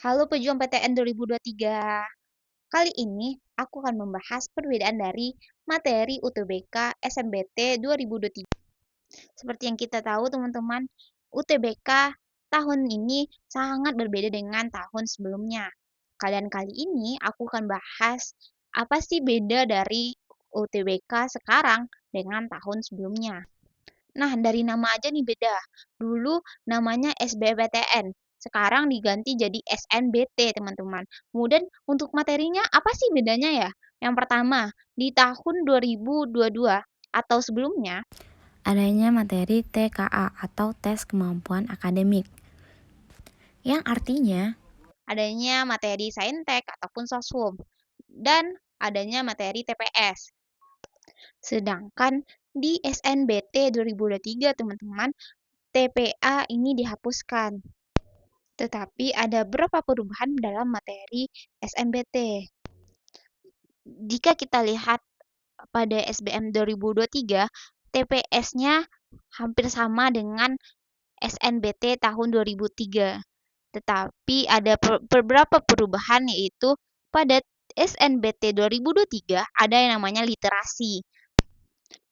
Halo pejuang PTN 2023. Kali ini aku akan membahas perbedaan dari materi UTBK SNBT 2023. Seperti yang kita tahu teman-teman, UTBK tahun ini sangat berbeda dengan tahun sebelumnya. Kali ini aku akan bahas apa sih beda dari UTBK sekarang dengan tahun sebelumnya. Nah, dari nama aja nih beda. Dulu namanya SBMPTN, sekarang diganti jadi SNBT, teman-teman. Kemudian untuk materinya apa sih bedanya ya? Yang pertama, di tahun 2022 atau sebelumnya, Adanya materi TKA atau tes kemampuan akademik, yang artinya adanya materi Saintek ataupun Sosum, dan adanya materi TPS. Sedangkan di SNBT 2023, teman-teman, TPA ini dihapuskan. Tetapi ada beberapa perubahan dalam materi SNBT. Jika kita lihat pada SBM 2023, TPS-nya hampir sama dengan SNBT tahun 2003. Tetapi ada beberapa perubahan, yaitu pada SNBT 2023 ada yang namanya literasi.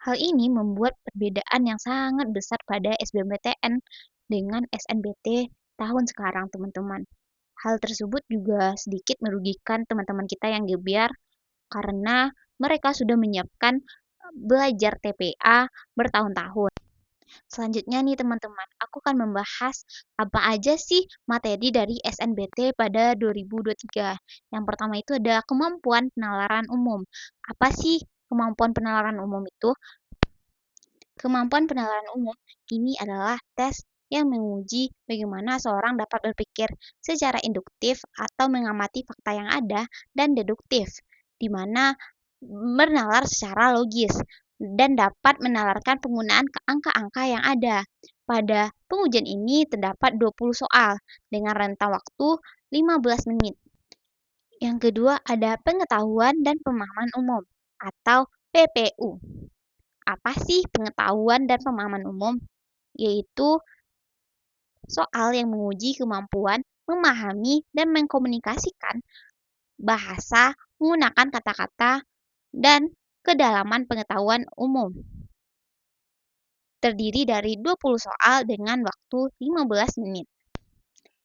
Hal ini membuat perbedaan yang sangat besar pada SBMPTN dengan SNBT tahun sekarang, teman-teman. Hal tersebut juga sedikit merugikan teman-teman kita yang gebiar karena mereka sudah menyiapkan belajar TPA bertahun-tahun. Selanjutnya nih teman-teman, aku akan membahas apa aja sih materi dari SNBT pada 2023. Yang pertama itu ada kemampuan penalaran umum. Apa sih kemampuan penalaran umum itu? Kemampuan penalaran umum ini adalah tes yang menguji bagaimana seorang dapat berpikir secara induktif atau mengamati fakta yang ada, dan deduktif, di mana menalar secara logis dan dapat menalarkan penggunaan angka-angka yang ada. Pada pengujian ini terdapat 20 soal dengan rentang waktu 15 menit. Yang kedua ada pengetahuan dan pemahaman umum atau PPU. Apa sih pengetahuan dan pemahaman umum? Yaitu soal yang menguji kemampuan memahami dan mengkomunikasikan bahasa menggunakan kata-kata dan kedalaman pengetahuan umum. Terdiri dari 20 soal dengan waktu 15 menit.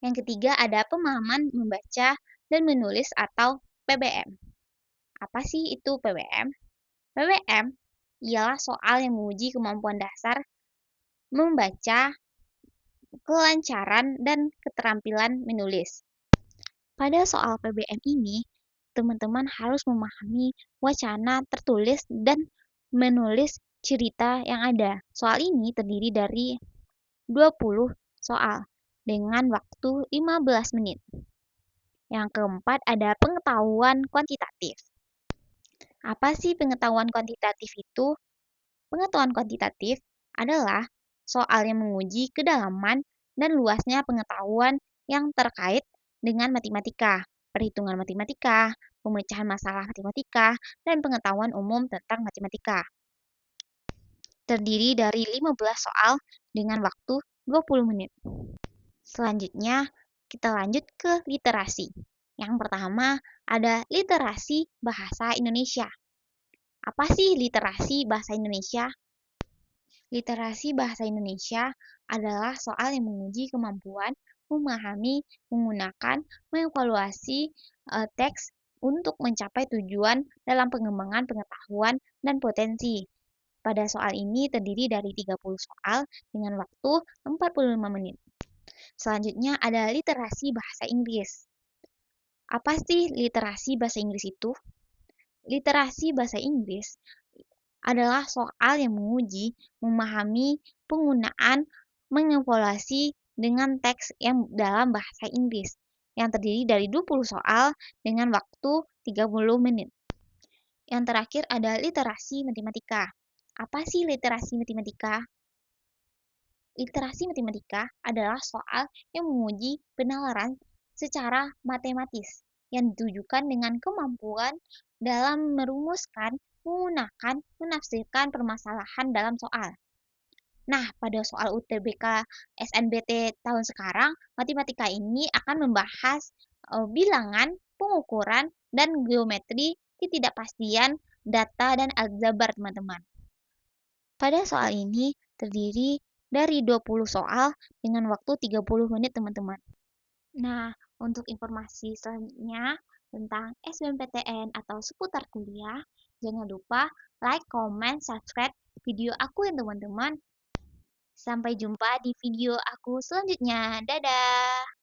Yang ketiga ada pemahaman membaca dan menulis atau PBM. Apa sih itu PBM? PBM ialah soal yang menguji kemampuan dasar membaca, kelancaran, dan keterampilan menulis. Pada soal PBM ini, teman-teman harus memahami wacana tertulis dan menulis cerita yang ada. Soal ini terdiri dari 20 soal dengan waktu 15 menit. Yang keempat ada pengetahuan kuantitatif. Apa sih pengetahuan kuantitatif itu? Pengetahuan kuantitatif adalah soal yang menguji kedalaman dan luasnya pengetahuan yang terkait dengan matematika, perhitungan matematika, pemecahan masalah matematika, dan pengetahuan umum tentang matematika. Terdiri dari 15 soal dengan waktu 20 menit. Selanjutnya, kita lanjut ke literasi. Yang pertama, ada literasi bahasa Indonesia. Apa sih literasi bahasa Indonesia? Literasi bahasa Indonesia adalah soal yang menguji kemampuan memahami, menggunakan, mengevaluasi teks untuk mencapai tujuan dalam pengembangan pengetahuan dan potensi. Pada soal ini terdiri dari 30 soal dengan waktu 45 menit. Selanjutnya ada literasi bahasa Inggris. Apa sih literasi bahasa Inggris itu? Literasi bahasa Inggris adalah soal yang menguji, memahami, penggunaan, mengevaluasi dengan teks yang dalam bahasa Inggris, yang terdiri dari 20 soal dengan waktu 30 menit. Yang terakhir ada literasi matematika. Apa sih literasi matematika? Literasi matematika adalah soal yang menguji penalaran secara matematis yang ditujukan dengan kemampuan dalam merumuskan, menggunakan, menafsirkan permasalahan dalam soal. Nah, pada soal UTBK SNBT tahun sekarang, matematika ini akan membahas bilangan, pengukuran, dan geometri, ketidakpastian, data, dan aljabar, teman-teman. Pada soal ini terdiri dari 20 soal dengan waktu 30 menit, teman-teman. Nah, untuk informasi selanjutnya tentang SBMPTN atau seputar kuliah, jangan lupa like, comment, subscribe video aku ya teman-teman. Sampai jumpa di video aku selanjutnya. Dadah!